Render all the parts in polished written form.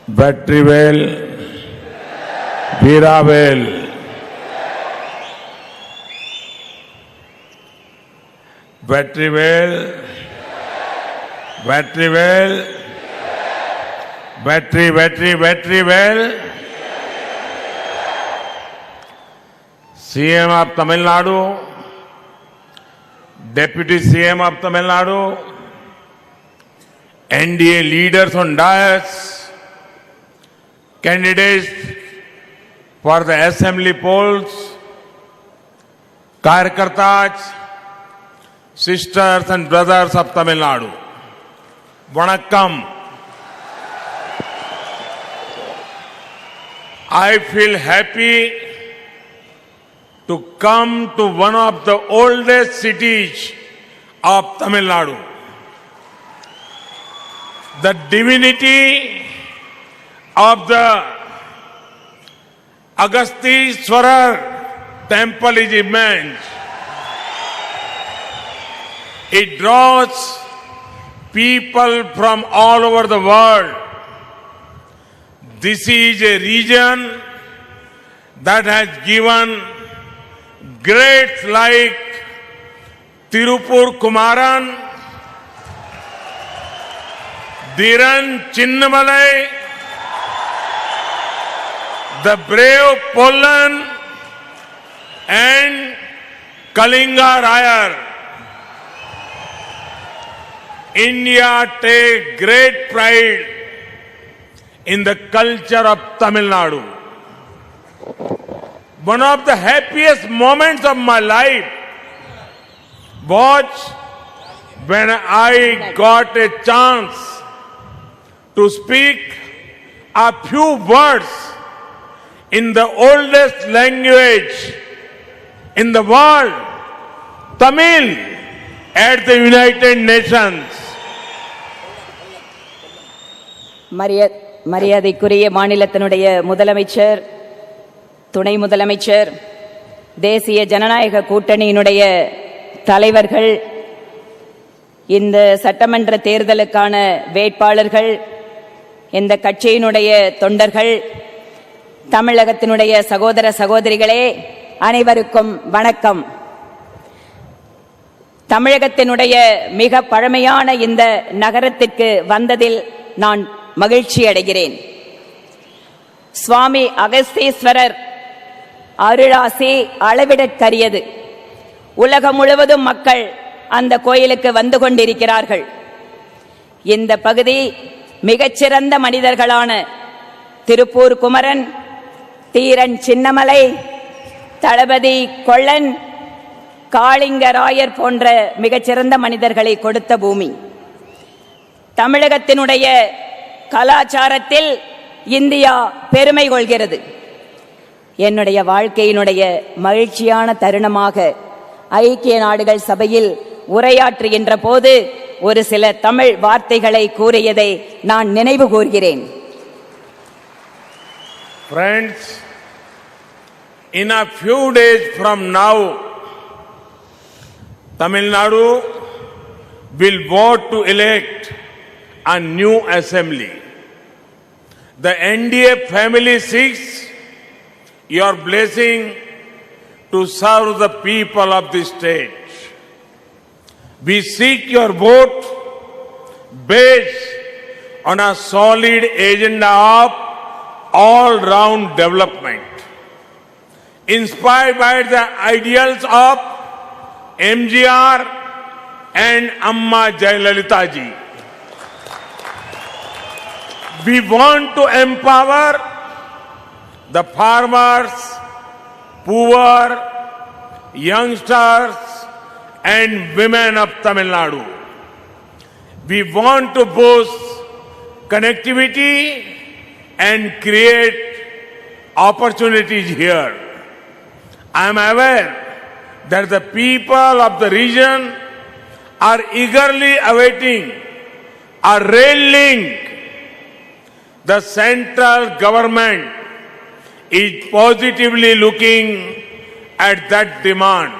Vetrivel, Veeravel, Vetrivel, Vetrivel, Vetrivel, CM of Tamil Nadu, Deputy CM of Tamil Nadu, NDA leaders on dais, candidates for the assembly polls, Karyakartas, sisters and brothers of Tamil Nadu. Vanakkam. I feel happy to come to one of the oldest cities of Tamil Nadu. The divinity of the Agastishwarar temple is immense. It draws people from all over the world. This is a region that has given greats like Tirupur Kumaran, Dhiran Chinnamalai, the brave Pollan and Kalinga Rayar. India takes great pride in the culture of Tamil Nadu. One of the happiest moments of my life was when I got a chance to speak a few words in the oldest language in the world, Tamil, at the United Nations. மரியாதைக்குரிய மாநிலத்தினுடைய முதலமைச்சர், துணை முதலமைச்சர், தேசிய ஜனநாயக கூட்டணியினுடைய தலைவர்கள், இந்த சட்டமன்ற தேர்தலுக்கான வேட்பாளர்கள், இந்த கட்சியினுடைய தொண்டர்கள், தமிழகத்தினுடைய சகோதர சகோதரிகளே, அனைவருக்கும் வணக்கம். தமிழகத்தினுடைய மிக பழமையான இந்த நகரத்திற்கு வந்ததில் நான் மகிழ்ச்சி அடைகிறேன். சுவாமி அகஸ்தீஸ்வரர் அருளாசி அளவிடற்கரியது. உலகம் முழுவதும் மக்கள் அந்த கோயிலுக்கு வந்து கொண்டிருக்கிறார்கள். இந்த பகுதி மிகச்சிறந்த மனிதர்களான திருப்பூர் குமரன், தீரன் சின்னமலை, தளபதி கொள்ளன், காளிங்கராயர் போன்ற மிகச்சிறந்த மனிதர்களை கொடுத்த பூமி. தமிழகத்தினுடைய கலாச்சாரத்தில் இந்தியா பெருமை கொள்கிறது. என்னுடைய வாழ்க்கையினுடைய மகிழ்ச்சியான தருணமாக ஐக்கிய நாடுகள் சபையில் உரையாற்றுகின்ற போது ஒரு சில தமிழ் வார்த்தைகளை கூறியதை நான் நினைவு கூர்கிறேன். Friends, in a few days from now, Tamil Nadu will vote to elect a new assembly. The NDA family seeks your blessing to serve the people of this state. We seek your vote based on a solid agenda of all-round development, inspired by the ideals of MGR and Amma Jayalalitha ji. We want to empower the farmers, poor, youngsters and women of Tamil Nadu. We want to boost connectivity and create opportunities here. I am aware that the people of the region are eagerly awaiting a rail link. The central government is positively looking at that demand.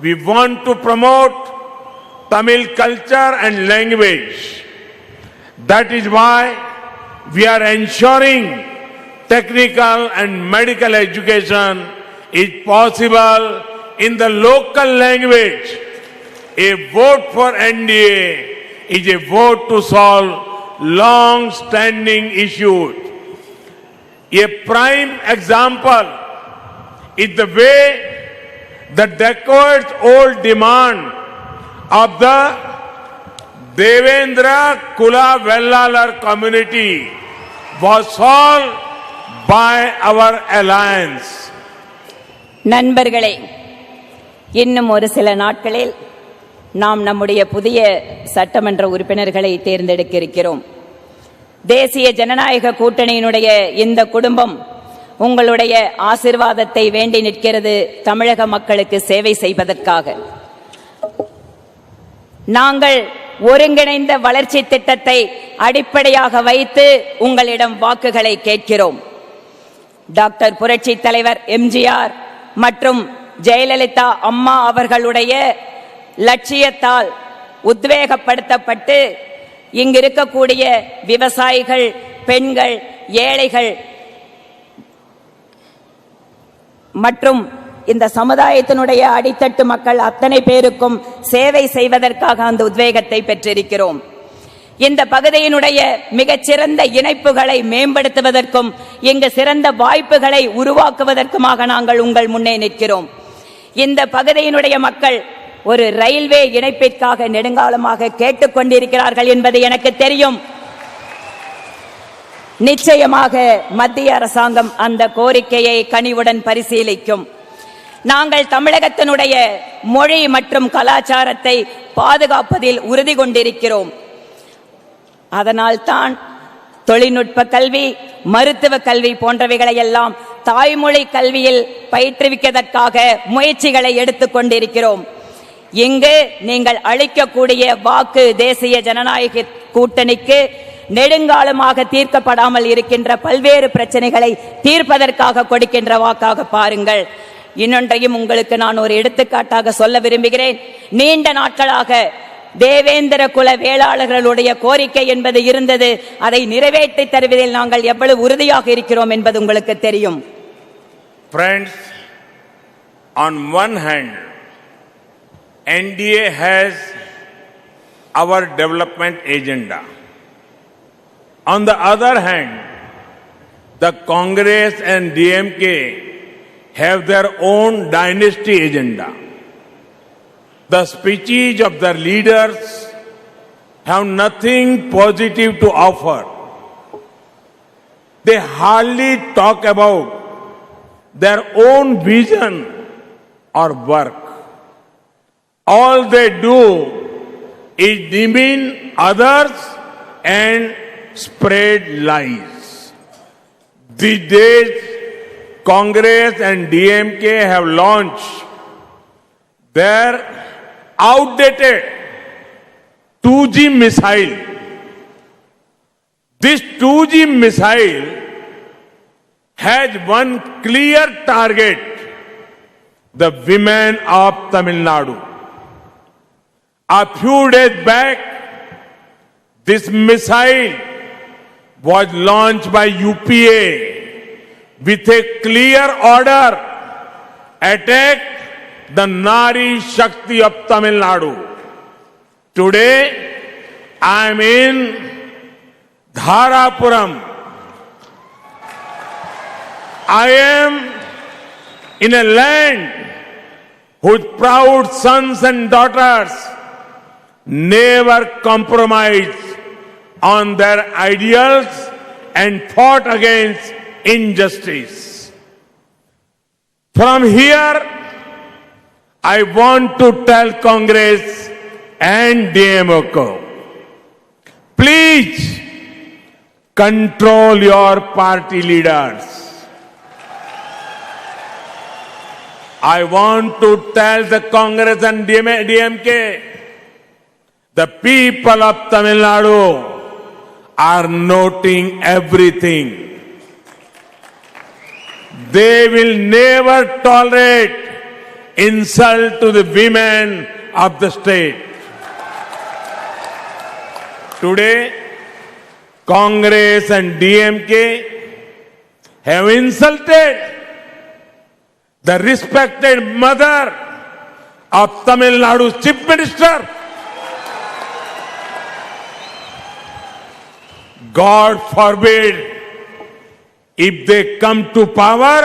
We want to promote Tamil culture and language. That is why we are ensuring technical and medical education is possible in the local language. A vote for NDA is a vote to solve long-standing issues. A prime example is the way the decades-old demand of the Devendra Kula Vellalar community was solved by our alliance. நண்பர்களே, இன்னும் ஒரு சில நாட்களில் நாம் நம்முடைய புதிய சட்டமன்ற உறுப்பினர்களை தேர்ந்தெடுக்க இருக்கிறோம். தேசிய ஜனநாயக கூட்டணியினுடைய இந்த குடும்பம் உங்களுடைய ஆசீர்வாதத்தை வேண்டி நிற்கிறது. தமிழக மக்களுக்கு சேவை செய்வதற்காக நாங்கள் ஒருங்கிணைந்த வளர்ச்சி திட்டத்தை அடிப்படையாக வைத்து உங்களிடம் வாக்குகளை கேட்கிறோம். டாக்டர் புரட்சி தலைவர் எம்ஜிஆர் மற்றும் ஜெயலலிதா அம்மா அவர்களுடைய லட்சியத்தால் உத்வேகப்படுத்தப்பட்டு இங்கிருக்கக்கூடிய விவசாயிகள், பெண்கள், ஏழைகள் மற்றும் இந்த சமுதாயத்தினுடைய அடித்தட்டு மக்கள் அத்தனை பேருக்கும் சேவை செய்வதற்காக அந்த உத்வேகத்தை பெற்றிருக்கிறோம். இந்த பகுதியினுடைய மிகச்சிறந்த இணைப்புகளை மேம்படுத்துவதற்கும் இங்கு சிறந்த வாய்ப்புகளை உருவாக்குவதற்குமாக நாங்கள் உங்கள் முன்னே நிற்கிறோம். இந்த பகுதியினுடைய மக்கள் ஒரு ரயில்வே இணைப்பிற்காக நெடுங்காலமாக கேட்டுக்கொண்டிருக்கிறார்கள் என்பது எனக்கு தெரியும். நிச்சயமாக மத்திய அரசாங்கம் அந்த கோரிக்கையை கனிவுடன் பரிசீலிக்கும். நாங்கள் தமிழகத்தினுடைய மொழி மற்றும் கலாச்சாரத்தை பாதுகாப்பதில் உறுதி கொண்டிருக்கிறோம். அதனால்தான் தொழில்நுட்ப கல்வி, மருத்துவ கல்வி போன்றவைகளை எல்லாம் தாய்மொழி கல்வியில் பயிற்றுவிப்பதற்காக முயற்சிகளை எடுத்துக் கொண்டிருக்கிறோம். இங்கு நீங்கள் அளிக்கக்கூடிய வாக்கு தேசிய ஜனநாயக கூட்டணிக்கு நெடுங்காலமாக தீர்க்கப்படாமல் இருக்கின்ற பல்வேறு பிரச்சனைகளை தீர்ப்பதற்காக கொடுக்கின்ற வாக்காக பாருங்கள். இன்னொன்றையும் உங்களுக்கு நான் ஒரு எடுத்துக்காட்டாக சொல்ல விரும்புகிறேன். நீண்ட நாட்களாக தேவேந்திர குல வேளாளர்களுடைய கோரிக்கை என்பது இருந்தது. அதை நிறைவேற்றி தருவதில் நாங்கள் எவ்வளவு உறுதியாக இருக்கிறோம் என்பது உங்களுக்கு தெரியும். Friends, on one hand, NDA has our development agenda. On the other hand, the Congress and DMK have their own dynasty agenda. The speeches of their leaders have nothing positive to offer. They hardly talk about their own vision or work. All they do is demean others and spread lies. These days, Congress and DMK have launched their outdated 2G missile. This 2G missile has one clear target: the women of Tamil Nadu. A few days back, this missile was launched by UPA with a clear order: attack the Nari Shakti of Tamil Nadu. Today, I am in Dharapuram. I am in a land whose proud sons and daughters never compromised on their ideals and fought against injustice. From here, I want to tell Congress and DMK, please control your party leaders. I want to tell the Congress and DMK, the people of Tamil Nadu are noting everything. They will never tolerate insult to the women of the state. Today, Congress and DMK have insulted the respected mother of Tamil Nadu's Chief Minister. God forbid, if they come to power,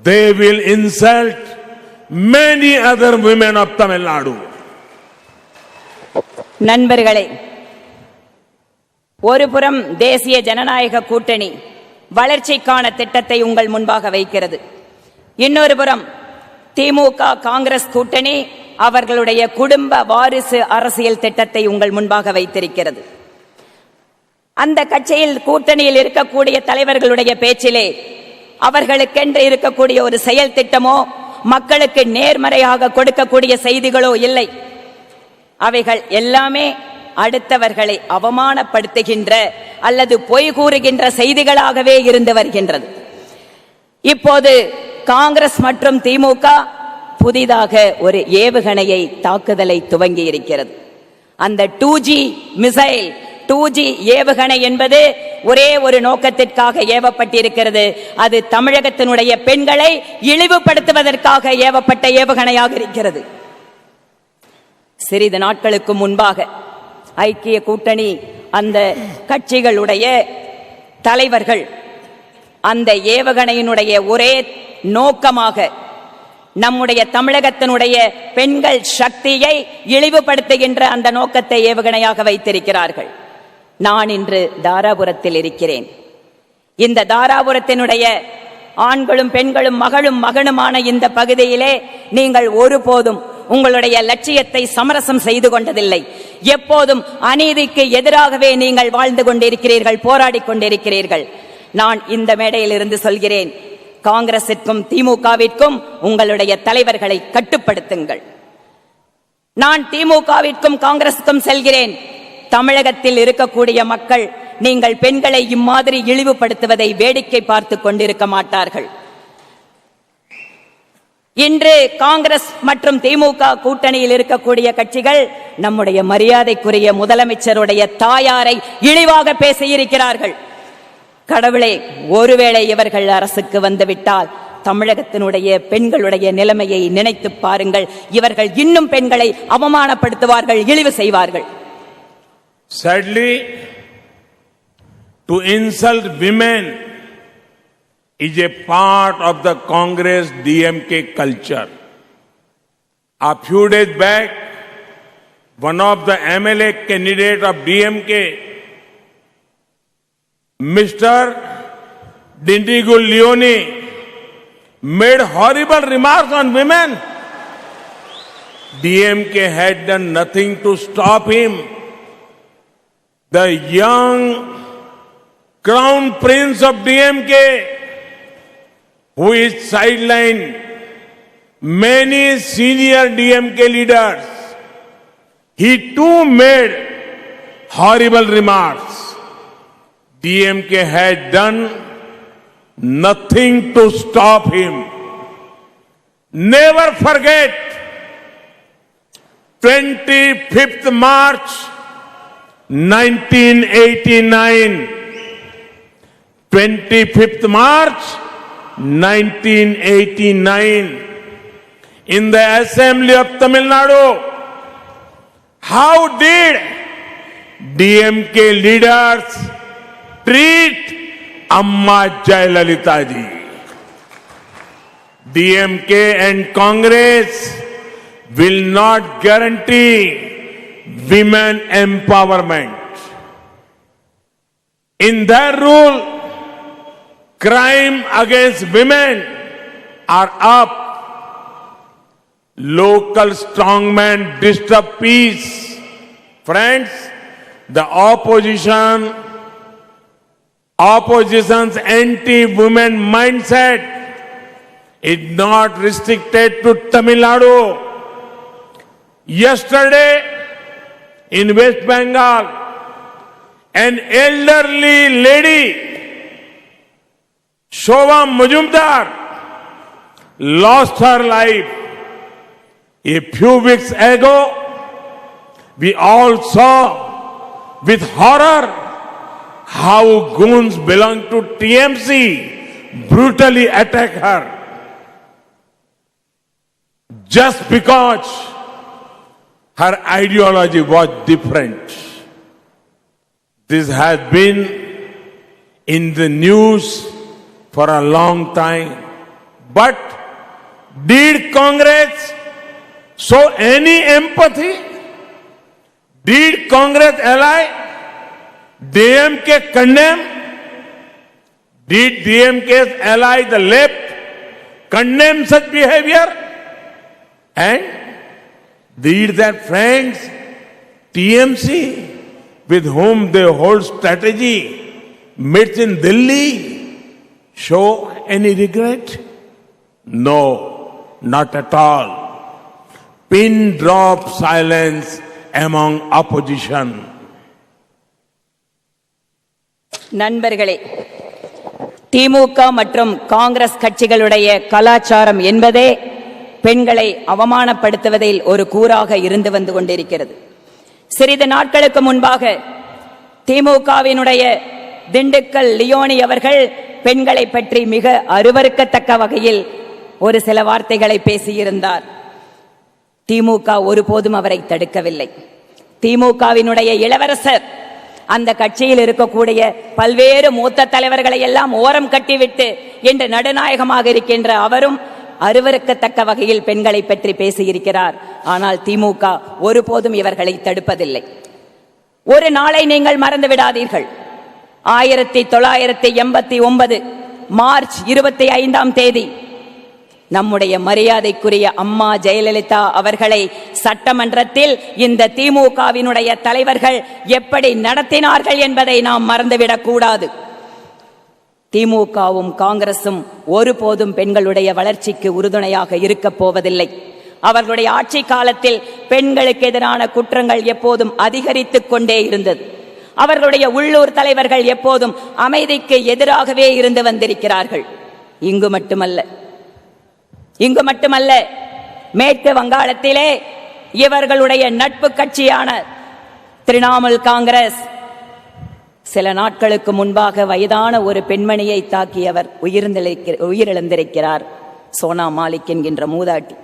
they will insult many other women of Tamil Nadu. நண்பர்களே, ஒருபுறம் தேசிய ஜனநாயக கூட்டணி வளர்ச்சிக்கான திட்டத்தை உங்கள் முன்பாக வைக்கிறது. இன்னொரு புறம் திமுக காங்கிரஸ் கூட்டணி அவர்களுடைய குடும்ப வாரிசு அரசியல் திட்டத்தை உங்கள் முன்பாக வைத்திருக்கிறது. அந்த கட்சியில் கூட்டணியில் இருக்கக்கூடிய தலைவர்களுடைய பேச்சிலே அவர்களுக்கென்று இருக்கக்கூடிய ஒரு செயல் திட்டமோ மக்களுக்கு நேர்மறையாக கொடுக்கக்கூடிய செய்திகளோ இல்லை. அவைகள் எல்லாமே அடுத்தவர்களை அவமானப்படுத்துகின்ற அல்லது பொய் கூறுகின்ற செய்திகளாகவே இருந்து வருகின்றது. இப்போது காங்கிரஸ் மற்றும் திமுக புதிதாக ஒரு ஏவுகணையை தாக்குதலை துவங்கி இருக்கிறது. அந்த 2G மிசைல் 2G ஏவுகணை என்பது ஒரே ஒரு நோக்கத்திற்காக ஏவப்பட்டிருக்கிறது. அது தமிழகத்தினுடைய பெண்களை இழிவுபடுத்துவதற்காக ஏவப்பட்ட ஏவுகணையாக இருக்கிறது. சிறிது நாட்களுக்கு முன்பாக ஐக்கிய கூட்டணி அந்த கட்சிகளுடைய தலைவர்கள் அந்த ஏவுகணையினுடைய ஒரே நோக்கமாக நம்முடைய தமிழகத்தினுடைய பெண்கள் சக்தியை இழிவுபடுத்துகின்ற அந்த நோக்கத்தை ஏவுகணையாக வைத்திருக்கிறார்கள். நான் இன்று தாராபுரத்தில் இருக்கிறேன். இந்த தாராபுரத்தினுடைய ஆண்களும் பெண்களும் மகளும் மகனுமான இந்த பகுதியிலே நீங்கள் ஒருபோதும் உங்களுடைய லட்சியத்தை சமரசம் செய்து கொண்டதில்லை. எப்போதும் அநீதிக்கு எதிராகவே நீங்கள் வாழ்ந்து கொண்டிருக்கிறீர்கள், போராடி கொண்டிருக்கிறீர்கள். நான் இந்த மேடையில் இருந்து சொல்கிறேன், காங்கிரசிற்கும் திமுகவிற்கும் உங்களுடைய தலைவர்களை கட்டுப்படுத்துங்கள். நான் திமுகவிற்கும் காங்கிரசுக்கும் செல்கிறேன். தமிழகத்தில் இருக்கக்கூடிய மக்கள் நீங்கள் பெண்களை இம்மாதிரி இழிவுபடுத்துவதை வேடிக்கை பார்த்து கொண்டிருக்க மாட்டார்கள். இன்று காங்கிரஸ் மற்றும் திமுக கூட்டணியில் இருக்கக்கூடிய கட்சிகள் நம்முடைய மரியாதைக்குரிய முதலமைச்சருடைய தாயாரை இழிவாக பேசியிருக்கிறார்கள். கடவுளே, ஒருவேளை இவர்கள் அரசுக்கு வந்துவிட்டால் தமிழகத்தினுடைய பெண்களுடைய நிலைமையை நினைத்து பாருங்கள். இவர்கள் இன்னும் பெண்களை அவமானப்படுத்துவார்கள், இழிவு செய்வார்கள். Sadly, to insult women is a part of the Congress DMK culture. A few days back, one of the MLA candidates of DMK, Mr. Dindigu Leone, made horrible remarks on women. DMK had done nothing to stop him. The young crown prince of DMK, who is sidelined many senior DMK leaders, he too made horrible remarks. DMK had done nothing to stop him. Never forget 25th March 1989. 25th March 1989. In the Assembly of Tamil Nadu, how did DMK leaders treat Amma Jayalalitha ji? DMK and Congress will not guarantee women empowerment. In their rule, crime against women are up. Local strongmen disturb peace. Friends, the opposition's anti-women mindset is not restricted to Tamil Nadu. Yesterday, in West Bengal, an elderly lady, Shobha Majumdar, lost her life. A few weeks ago, we all saw with horror how goons belong to TMC brutally attack her just because her ideology was different. This has been in the news for a long time. But did Congress show any empathy? Did Congress ally DMK condemn? Did DMK's ally, the left, condemn such behavior? And did their friends, TMC, with whom they hold strategy, meets in Delhi, show any regret? No, not at all. Pin drop silence among opposition. நண்பர்களே, திமுக மற்றும் காங்கிரஸ் கட்சிகளுடைய கலாச்சாரம் என்பதே பெண்களை அவமானப்படுத்துவதில் ஒரு கூறாக இருந்து வந்து கொண்டிருக்கிறது. சிறிது நாட்களுக்கு முன்பாக திமுகவினுடைய திண்டுக்கல் லியோனி அவர்கள் பெண்களை பற்றி மிக அருவருக்கத்தக்க வகையில் ஒரு சில வார்த்தைகளை பேசியிருந்தார். திமுக ஒருபோதும் அவரை தடுக்கவில்லை. திமுகவினுடைய இளவரசர் அந்த கட்சியில் இருக்கக்கூடிய பல்வேறு மூத்த தலைவர்களை எல்லாம் ஓரம் கட்டிவிட்டு இன்று நடுநாயகமாக இருக்கின்ற அவரும் அருவருக்கத்தக்க வகையில் பெண்களை பற்றி பேசியிருக்கிறார். ஆனால் திமுக ஒருபோதும் இவர்களை தடுப்பதில்லை. ஒரு நாளை நீங்கள் மறந்து விடாதீர்கள். 1989 மார்ச் 25 நம்முடைய மரியாதைக்குரிய அம்மா ஜெயலலிதா அவர்களை சட்டமன்றத்தில் இந்த திமுகவினுடைய தலைவர்கள் எப்படி நடத்தினார்கள் என்பதை நாம் மறந்துவிடக் கூடாது. திமுகவும் காங்கிரசும் ஒருபோதும் பெண்களுடைய வளர்ச்சிக்கு உறுதுணையாக இருக்கப் போவதில்லை. அவர்களுடைய ஆட்சி காலத்தில் பெண்களுக்கு எதிரான குற்றங்கள் எப்போதும் அதிகரித்துக் கொண்டே இருந்தது. அவர்களுடைய உள்ளூர் தலைவர்கள் எப்போதும் அமைதிக்கு எதிராகவே இருந்து வந்திருக்கிறார்கள். இங்கு மட்டுமல்ல, மேற்கு வங்காளத்திலே இவர்களுடைய நட்பு கட்சியான திரிணாமுல் காங்கிரஸ் சில நாட்களுக்கு முன்பாக வயதான ஒரு பெண்மணியை தாக்கியவர் உயிரிழந்திருக்கிறார். சோனா மாலிக் என்கின்ற மூதாட்டி.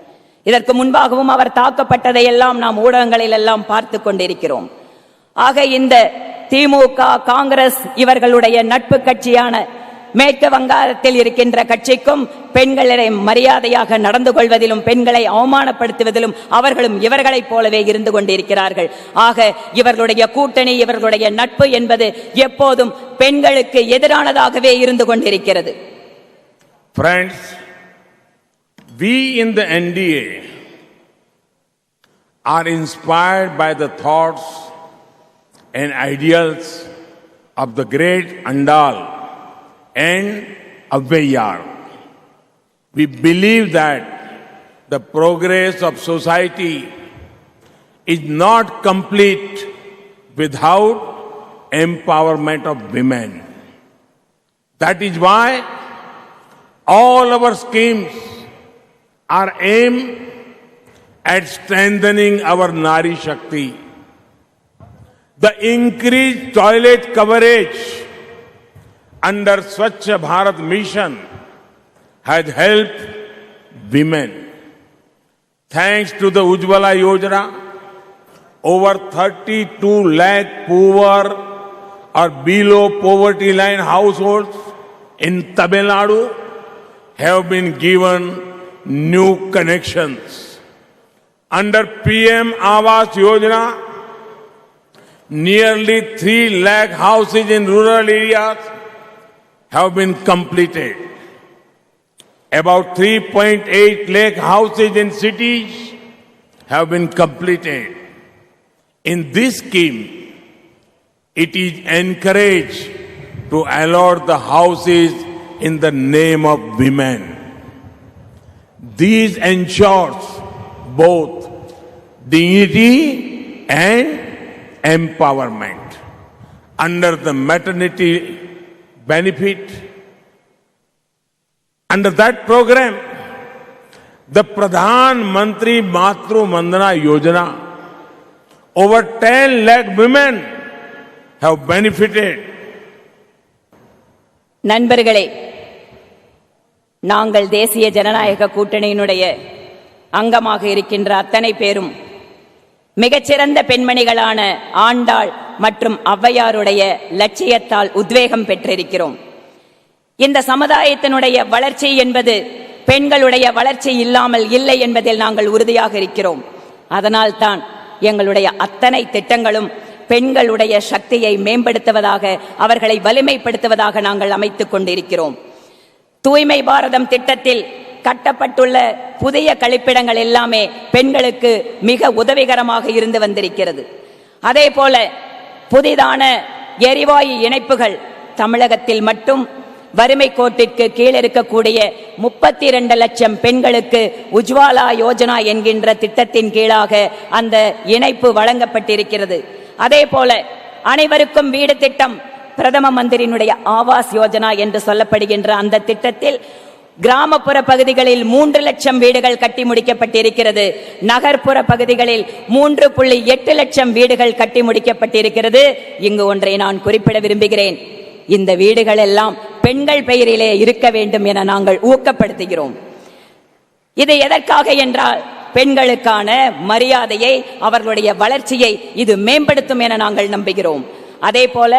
இதற்கு முன்பாகவும் அவர் தாக்கப்பட்டதையெல்லாம் நாம் ஊடகங்களில் எல்லாம் பார்த்து கொண்டிருக்கிறோம். ஆக இந்த திமுக காங்கிரஸ் இவர்களுடைய நட்பு கட்சியான மேற்கு வங்காளத்தில் இருக்கின்ற கட்சிக்கும் பெண்களை மரியாதையாக நடந்து கொள்வதிலும் பெண்களை அவமானப்படுத்துவதிலும் அவர்களும் இவர்களைப் போலவே இருந்து கொண்டிருக்கிறார்கள். ஆக இவர்களுடைய கூட்டணி, இவர்களுடைய நட்பு என்பது எப்போதும் பெண்களுக்கு எதிரானதாகவே இருந்து கொண்டிருக்கிறது. Friends, we in the NDA are inspired by the thoughts and ideals of the great Andal and Avvaiyar. We believe that the progress of society is not complete without empowerment of women. That is why all our schemes are aimed at strengthening our Nari Shakti. The increased toilet coverage under Swachh Bharat mission has helped women. Thanks to the Ujjwala Yojana, over 32 lakh poor or below poverty line households in Tamil Nadu have been given new connections. Under PM Awas Yojana, nearly 3 lakh houses in rural areas have been completed. About 3.8 lakh houses in cities have been completed. In this scheme, it is encouraged to allot the houses in the name of women. This ensures both dignity and empowerment. Under the maternity benefit, under that program, the Pradhan Mantri Matru Vandana Yojana, over 10 lakh women have benefited நண்பர்களே, நாங்கள் தேசிய ஜனநாயக கூட்டணியினுடைய அங்கமாக இருக்கின்ற அத்தனை பேரும் மிகச்சிறந்த பெண்மணிகளான ஆண்டாள் மற்றும் ஔவையாருடைய லட்சியத்தால் உத்வேகம் பெற்றிருக்கிறோம். இந்த சமுதாயத்தினுடைய வளர்ச்சி என்பது பெண்களுடைய வளர்ச்சி இல்லாமல் இல்லை என்பதில் நாங்கள் உறுதியாக இருக்கிறோம். அதனால்தான் எங்களுடைய அத்தனை திட்டங்களும் பெண்களுடைய சக்தியை மேம்படுத்துவதாக, அவர்களை வலிமைப்படுத்துவதாக நாங்கள் அமைத்துக் கொண்டிருக்கிறோம். தூய்மை பாரதம் திட்டத்தில் கட்டப்பட்டுள்ள புதிய கழிப்பிடங்கள் எல்லாமே பெண்களுக்கு மிக உதவிகரமாக இருந்து வந்திருக்கிறது. அதே போல புதிதான எரிவாயு இணைப்புகள் தமிழகத்தில் மட்டும் வறுமை கோட்டிற்கு கீழ் இருக்கக்கூடிய 32 லட்சம் பெண்களுக்கு உஜ்வாலா யோஜனா என்கின்ற திட்டத்தின் கீழாக அந்த இணைப்பு வழங்கப்பட்டிருக்கிறது. அதே போல அனைவருக்கும் வீடு திட்டம், பிரதம மந்திரியினுடைய ஆவாஸ் யோஜனா என்று சொல்லப்படுகின்ற அந்த திட்டத்தில் கிராமப்புற பகுதிகளில் 3 லட்சம் வீடுகள் கட்டி முடிக்கப்பட்டிருக்கிறது. நகர்ப்புற பகுதிகளில் 3.8 லட்சம் வீடுகள் கட்டி முடிக்கப்பட்டிருக்கிறது. இங்கு ஒன்றை நான் குறிப்பிட விரும்புகிறேன். இந்த வீடுகள் எல்லாம் பெண்கள் பெயரிலே இருக்க வேண்டும் என நாங்கள் ஊக்கப்படுத்துகிறோம். இது எதற்காக என்றால் பெண்களுக்கான மரியாதையை, அவர்களுடைய வளர்ச்சியை இது மேம்படுத்தும் என நாங்கள் நம்புகிறோம். அதே போல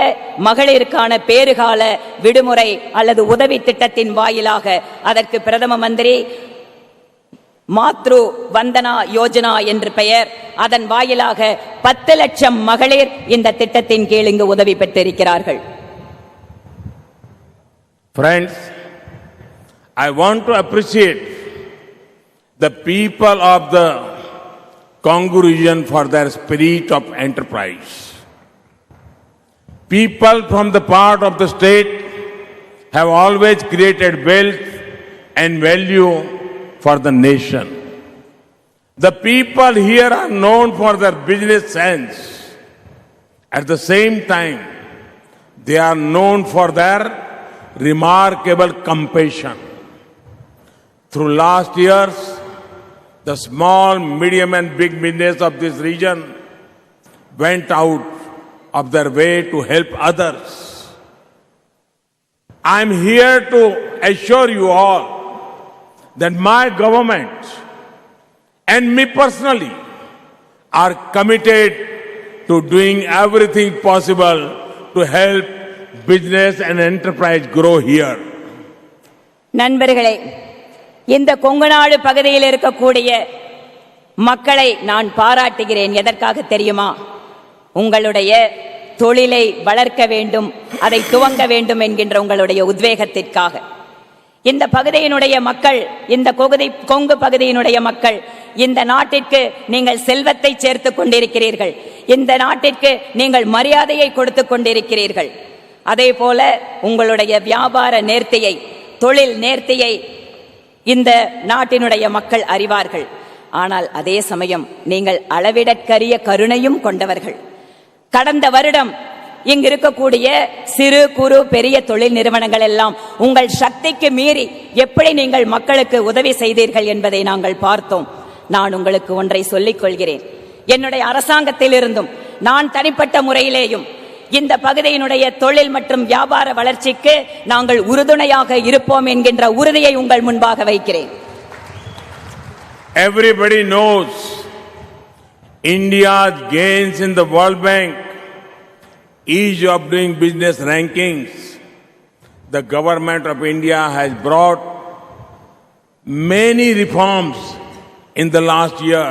மகளிருக்கான பேறுகால விடுமுறை அல்லது உதவி திட்டத்தின் வாயிலாக அதற்கு பிரதம மந்திரி மாத்ரு வந்தனா யோஜனா என்று பெயர், அதன் வாயிலாக 10 லட்சம் மகளிர் இந்த திட்டத்தின் கீழ் இங்கு உதவி பெற்றிருக்கிறார்கள். Friends, I want to appreciate the people of the Congo region for their spirit of enterprise. People from the part of the state have always created wealth and value for the nation. The people here are known for their business sense. At the same time, they are known for their remarkable compassion. Through last years, the small, medium and big business of this region went out of their way to help others. I am here to assure you all that my government and me personally are committed to doing everything possible to help business and enterprise grow here. நண்பர்களே, இந்த கொங்கு நாடு பகுதியில் இருக்கக்கூடிய மக்களை நான் பாராட்டுகிறேன். எதற்காக தெரியுமா? உங்களுடைய தொழிலை வளர்க்க வேண்டும், அதை துவங்க வேண்டும் என்கின்ற உங்களுடைய உத்வேகத்திற்காக. இந்த பகுதியினுடைய மக்கள், இந்த கொங்கு பகுதியினுடைய மக்கள், இந்த நாட்டிற்கு நீங்கள் செல்வத்தை சேர்த்து கொண்டிருக்கிறீர்கள், இந்த நாட்டிற்கு நீங்கள் மரியாதையை கொடுத்து கொண்டிருக்கிறீர்கள். அதே போல உங்களுடைய வியாபார நேர்த்தியை, தொழில் நேர்த்தியை இந்த நாட்டினுடைய மக்கள் அறிவார்கள். ஆனால் அதே சமயம் நீங்கள் அளவிடற்கரிய கருணையும் கொண்டவர்கள். கடந்த வருடம் இங்கு இருக்கக்கூடிய சிறு குறு பெரிய தொழில் நிறுவனங்கள் எல்லாம் உங்கள் சக்திக்கு மீறி எப்படி நீங்கள் மக்களுக்கு உதவி செய்தீர்கள் என்பதை நாங்கள் பார்த்தோம். நான் உங்களுக்கு ஒன்றை சொல்லிக் கொள்கிறேன். என்னுடைய அரசாங்கத்தில் இருந்தும் நான் தனிப்பட்ட முறையிலேயும் இந்த பகுதியினுடைய தொழில் மற்றும் வியாபார வளர்ச்சிக்கு நாங்கள் உறுதுணையாக இருப்போம் என்கின்ற உறுதியை உங்கள் முன்பாக வைக்கிறேன். Everybody knows India's gains in the World Bank, ease of doing business rankings. The government of India has brought many reforms in the last year.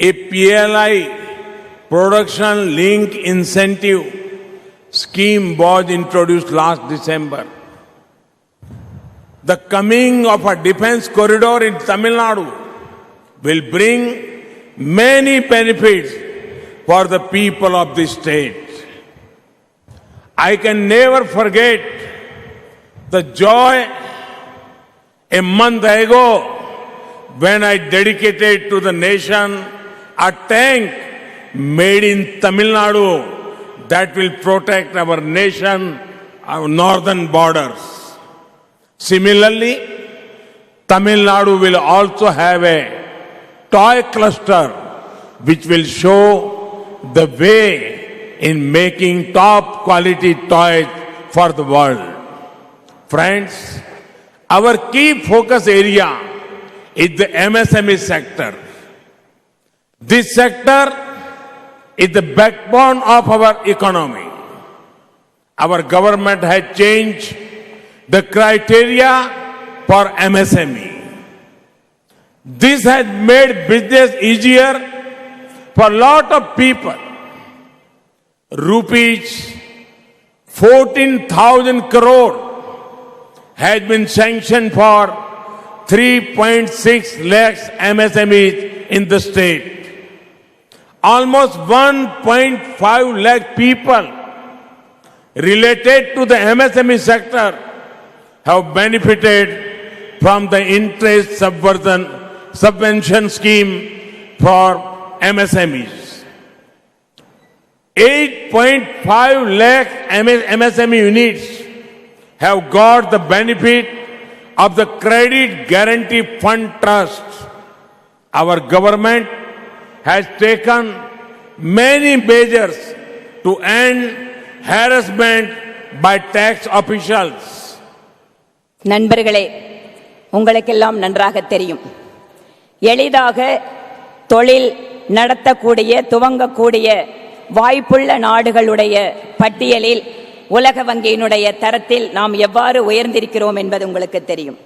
A PLI, Production Link Incentive scheme was introduced last December. The coming of a defense corridor in Tamil Nadu will bring many benefits for the people of this state. I can never forget the joy a month ago when I dedicated to the nation a tank made in Tamil Nadu that will protect our nation, our northern borders. Similarly, Tamil Nadu will also have a toy cluster which will show the way in making top quality toys for the world. Friends, our key focus area is the MSME sector. This sector is the backbone of our economy. Our government has changed the criteria for MSME. This has made business easier for a lot of people. Rupees 14,000 crore has been sanctioned for 3.6 lakhs MSMEs in the state. Almost 1.5 lakh people related to the MSME sector have benefited from the interest subvention scheme for MSMEs. 8.5 lakh MSME units have got the benefit of the Credit Guarantee Fund Trust. Our government has taken many measures to end harassment by tax officials. நண்பர்களே, உங்களுக்கெல்லாம் நன்றாக தெரியும், எளிதாக தொழில் நடத்தக்கூடிய துவங்கக்கூடிய வாய்ப்புள்ள நாடுகளுடைய பட்டியலில் உலக வங்கியினுடைய தரத்தில் நாம் எவ்வாறு உயர்ந்திருக்கிறோம் என்பது உங்களுக்கு தெரியும்.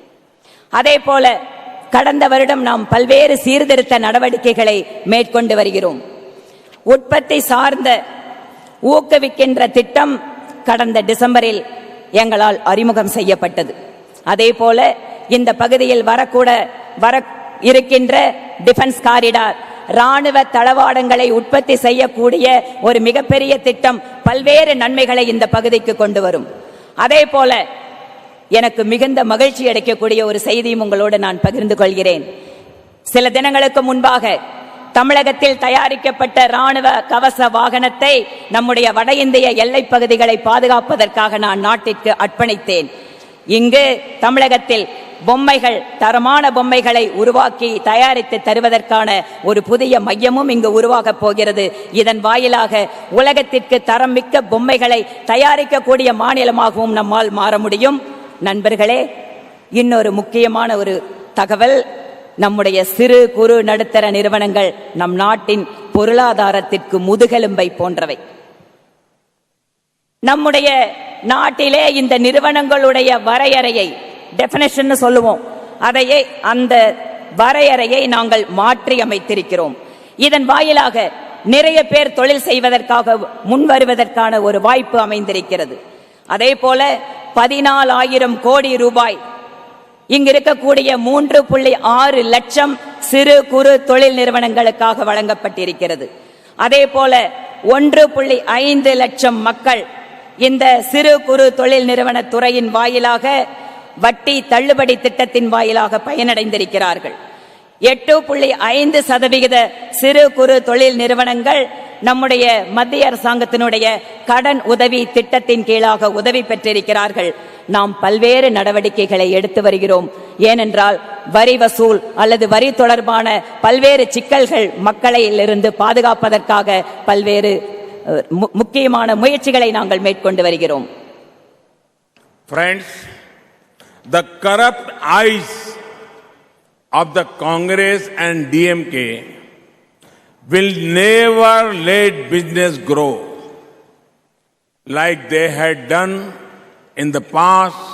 அதேபோல கடந்த வருடம் நாம் பல்வேறு சீர்திருத்த நடவடிக்கைகளை மேற்கொண்டு வருகிறோம். உற்பத்தி சார்ந்த ஊக்குவிக்கின்ற திட்டம் கடந்த டிசம்பரில் எங்களால் அறிமுகம் செய்யப்பட்டது. அதேபோல இந்த பகுதியில் வர இருக்கின்ற டிஃபென்ஸ் காரிடார், ராணுவ தளவாடங்களை உற்பத்தி செய்யக்கூடிய ஒரு மிகப்பெரிய திட்டம் பல்வேறு நன்மைகளை இந்த பகுதிக்கு கொண்டு வரும். அதேபோல எனக்கு மிகுந்த மகிழ்ச்சி அளிக்கக்கூடிய ஒரு செய்தியும் உங்களோடு நான் பகிர்ந்து கொள்கிறேன். சில தினங்களுக்கு முன்பாக தமிழகத்தில் தயாரிக்கப்பட்ட ராணுவ கவச வாகனத்தை நம்முடைய வட இந்திய எல்லைப் பகுதிகளை பாதுகாப்பதற்காக நான் நாட்டிற்கு அர்ப்பணித்தேன். இங்கு தமிழகத்தில் பொம்மைகள், தரமான பொம்மைகளை உருவாக்கி தயாரித்து தருவதற்கான ஒரு புதிய மையமும் இங்கு உருவாகப் போகிறது. இதன் வாயிலாக உலகத்திற்கு தரம் மிக்க பொம்மைகளை தயாரிக்கக்கூடிய மாநிலமாகவும் நம்மால் மாற முடியும். நண்பர்களே, இன்னொரு முக்கியமான ஒரு தகவல், நம்முடைய சிறு குறு நடுத்தர நிறுவனங்கள் நம் நாட்டின் பொருளாதாரத்திற்கு முதுகெலும்பை போன்றவை. நம்முடைய நாட்டிலே இந்த நிறுவனங்களுடைய வரையறையை, டெபினிஷன் சொல்லுவோம், அந்த வரையறையை நாங்கள் மாற்றி அமைத்திருக்கிறோம். இதன் வாயிலாக நிறைய பேர் தொழில் செய்வதற்காக முன் வருவதற்கான ஒரு வாய்ப்பு அமைந்திருக்கிறது. அதே போல 14,000 கோடி ரூபாய் இங்கு இருக்கக்கூடிய 3.6 லட்சம் சிறு குறு தொழில் நிறுவனங்களுக்காக வழங்கப்பட்டிருக்கிறது. அதே போல 1.5 லட்சம் மக்கள் இந்த சிறு குறு தொழில் நிறுவன துறையின் வாயிலாக வட்டி தள்ளுபடி திட்டத்தின் வாயிலாக பயனடைந்திருக்கிறார்கள். 8.5% சிறு குறு தொழில் நிறுவனங்கள் நம்முடைய மத்திய அரசாங்கத்தினுடைய கடன் உதவி திட்டத்தின் கீழாக உதவி பெற்றிருக்கிறார்கள். நாம் பல்வேறு நடவடிக்கைகளை எடுத்து வருகிறோம். ஏனென்றால் வரி வசூல் அல்லது வரி தொடர்பான பல்வேறு சிக்கல்கள் மக்களிலிருந்து பாதுகாப்பதற்காக பல்வேறு முக்கியமான முயற்சிகளை நாங்கள் மேற்கொண்டு வருகிறோம். Friends, the corrupt eyes of the Congress and DMK will never let business grow like they had done in the past.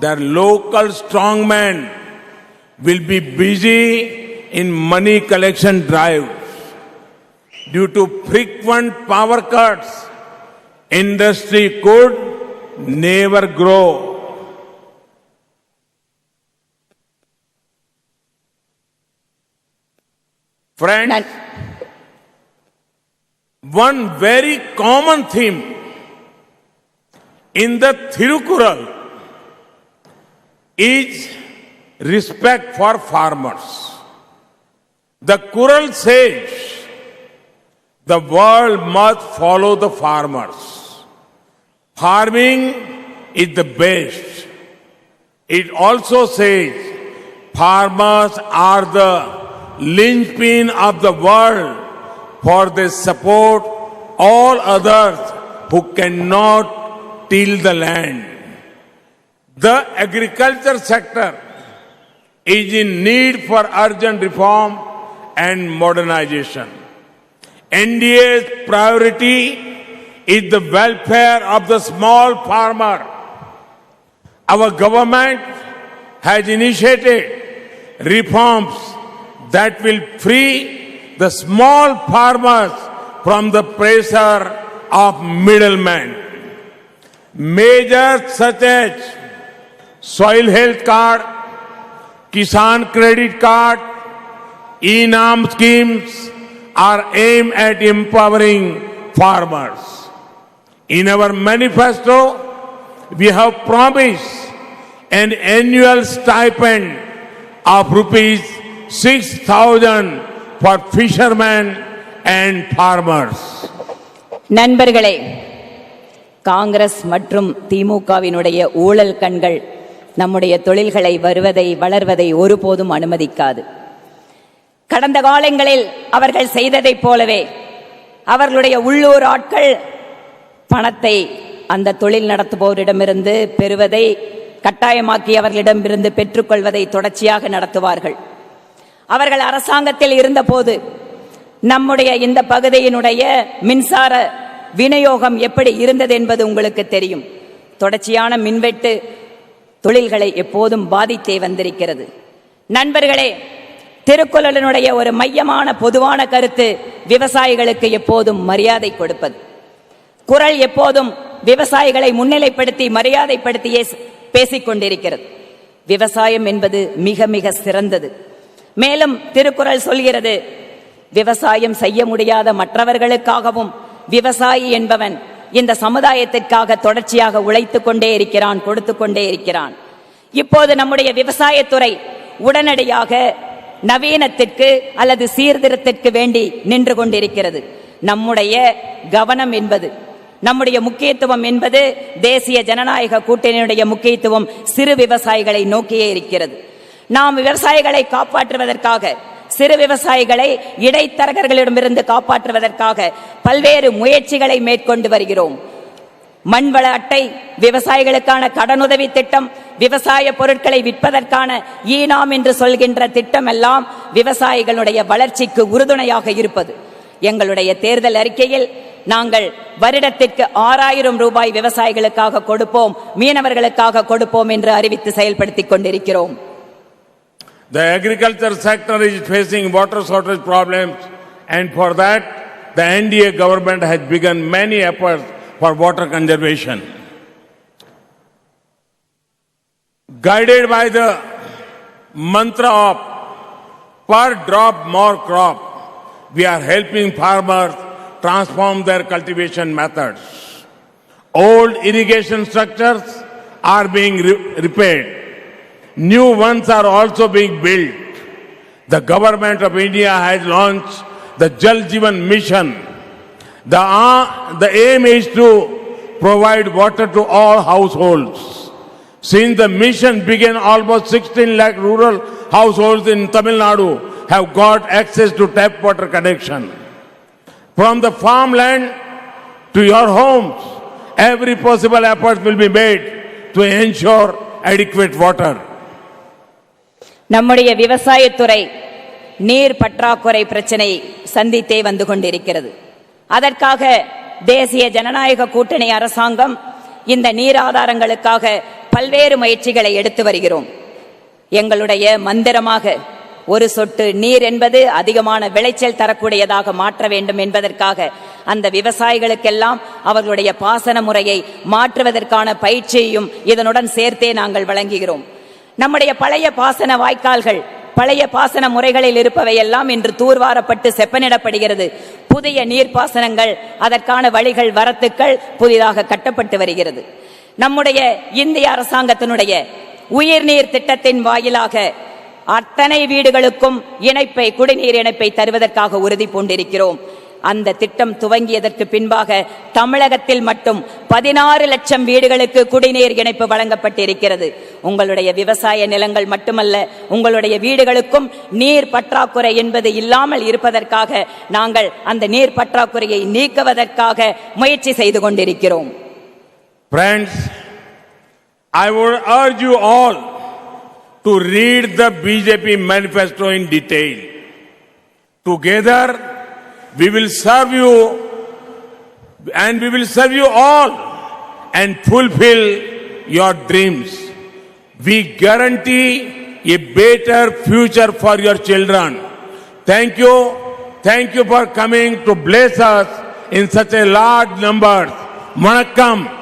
Their local strongmen will be busy in money collection drives. Due to frequent power cuts, industry could never grow. Friends, one very common theme in the Thirukural is respect for farmers. The Kural says the world must follow the farmers. Farming is the best. It also says farmers are the linchpin of the world, for they support all others who cannot till the land. The agriculture sector is in need for urgent reform and modernization. NDA's priority is the welfare of the small farmer. Our government has initiated reforms that will free the small farmers from the pressure of middlemen. Measures such as soil health card, Kisan credit card, e-Nam schemes are aimed at empowering farmers. In our manifesto, we have promised an annual stipend of rupees 6,000 for fishermen and farmers. நண்பர்களே, காங்கிரஸ் மற்றும் திமுகவினுடைய ஊழல் கண்கள் நம்முடைய தொழில்களை வளர்வதை ஒருபோதும் அனுமதிக்காது. கடந்த காலங்களில் அவர்கள் செய்ததைப் போலவே அவர்களுடைய உள்ளூர் ஆட்கள் பணத்தை அந்த தொழில் நடத்துபவரிடமிருந்து பெறுவதை கட்டாயமாக்கி அவர்களிடமிருந்து பெற்றுக்கொள்வதை தொடர்ச்சியாக நடத்துவார்கள். அவர்கள் அரசாங்கத்தில் இருந்தபோது நம்முடைய இந்த பகுதியினுடைய மின்சார விநியோகம் எப்படி இருந்தது என்பது உங்களுக்கு தெரியும். தொடர்ச்சியான மின்வெட்டு தொழில்களை எப்போதும் பாதித்தே வந்திருக்கிறது. நண்பர்களே, திருக்குறளினுடைய ஒரு மையமான பொதுவான கருத்து விவசாயிகளுக்கு எப்போதும் மரியாதை கொடுப்பது. குறள் எப்போதும் விவசாயிகளை முன்னிலைப்படுத்தி மரியாதைப்படுத்தியே பேசிக்கொண்டிருக்கிறது. விவசாயம் என்பது மிக மிக சிறந்தது. மேலும் திருக்குறள் சொல்கிறது, விவசாயம் செய்ய முடியாத மற்றவர்களுக்காகவும் விவசாயி என்பவன் இந்த சமுதாயத்திற்காக தொடர்ச்சியாக உழைத்துக் கொண்டே இருக்கிறான், கொடுத்து கொண்டே இருக்கிறான். இப்போது நம்முடைய விவசாயத்துறை உடனடியாக நவீனத்திற்கு அல்லது சீர்திருத்தத்திற்கு வேண்டி நின்று கொண்டிருக்கிறது. நம்முடைய கவனம் என்பது, நம்முடைய முக்கியத்துவம் என்பது தேசிய ஜனநாயக கூட்டணியுடைய முக்கியத்துவம் சிறு விவசாயிகளை நோக்கியே இருக்கிறது. நாம் விவசாயிகளை காப்பாற்றுவதற்காக, சிறு விவசாயிகளை இடைத்தரகர்களிடமிருந்து காப்பாற்றுவதற்காக பல்வேறு முயற்சிகளை மேற்கொண்டு வருகிறோம். மண்வள அட்டை, விவசாயிகளுக்கான கடனுதவி திட்டம், விவசாய பொருட்களை விற்பதற்கான ஈனாம் என்று சொல்கின்ற திட்டம் எல்லாம் விவசாயிகளுடைய வளர்ச்சிக்கு உறுதுணையாக இருப்பது. எங்களுடைய தேர்தல் அறிக்கையில் நாங்கள் வருடத்திற்கு 6,000 ரூபாய் விவசாயிகளுக்காக கொடுப்போம், மீனவர்களுக்காக கொடுப்போம் என்று அறிவித்து செயல்படுத்திக் கொண்டிருக்கிறோம். The agriculture sector is facing water shortage problems, and for that the NDA government has begun many efforts for water conservation. Guided by the mantra of per drop more crop, we are helping farmers transform their cultivation methods. Old irrigation structures are being repaired. New ones are also being built. The government of India has launched the Jal Jeevan Mission. The aim is to provide water to all households. Since the mission began, almost 16 lakh rural households in Tamil Nadu have got access to tap water connection. From the farmland to your homes, every possible effort will be made to ensure adequate water. நம்முடைய விவசாயத்துறை நீர் பற்றாக்குறை பிரச்சனை சந்தித்தே வந்து கொண்டிருக்கிறது. அதற்காக தேசிய ஜனநாயக கூட்டணி அரசாங்கம் இந்த நீர் ஆதாரங்களுக்காக பல்வேறு முயற்சிகளை எடுத்து வருகிறோம். எங்களுடைய மந்திரமாக ஒரு சொட்டு நீர் என்பது அதிகமான விளைச்சல் தரக்கூடியதாக மாற்ற வேண்டும் என்பதற்காக அந்த விவசாயிகளுக்கெல்லாம் அவர்களுடைய பாசன முறையை மாற்றுவதற்கான பயிற்சியையும் இதனுடன் சேர்த்தே நாங்கள் வழங்குகிறோம். நம்முடைய பழைய பாசன வாய்க்கால்கள், பழைய பாசன முறைகளில் இருப்பவையெல்லாம் இன்று தூர்வாரப்பட்டு செப்பனிடப்படுகிறது. புதிய நீர்ப்பாசனங்கள், அதற்கான வழிகள், வரத்துக்கள் புதிதாக கட்டப்பட்டு வருகிறது. நம்முடைய இந்திய அரசாங்கத்தினுடைய உயிர்நீர் திட்டத்தின் வாயிலாக அத்தனை வீடுகளுக்கும் இணைப்பை, குடிநீர் இணைப்பை தருவதற்காக உறுதி பூண்டிருக்கிறோம். அந்த திட்டம் துவங்கியதற்கு பின்பாக தமிழகத்தில் மட்டும் 16 லட்சம் வீடுகளுக்கு குடிநீர் இணைப்பு வழங்கப்பட்டிருக்கிறது. உங்களுடைய விவசாய நிலங்கள் மட்டுமல்ல, உங்களுடைய வீடுகளுக்கும் நீர் பற்றாக்குறை என்பது இல்லாமல் இருப்பதற்காக நாங்கள் அந்த நீர் பற்றாக்குறையை நீக்குவதற்காக முயற்சி செய்து கொண்டிருக்கிறோம். Friends, I would urge you all to read the BJP manifesto in detail. Together, we will serve you and we will serve you all and fulfill your dreams. We guarantee a better future for your children. Thank you. Thank you for coming to bless us in such a large numbers. Vanakkam.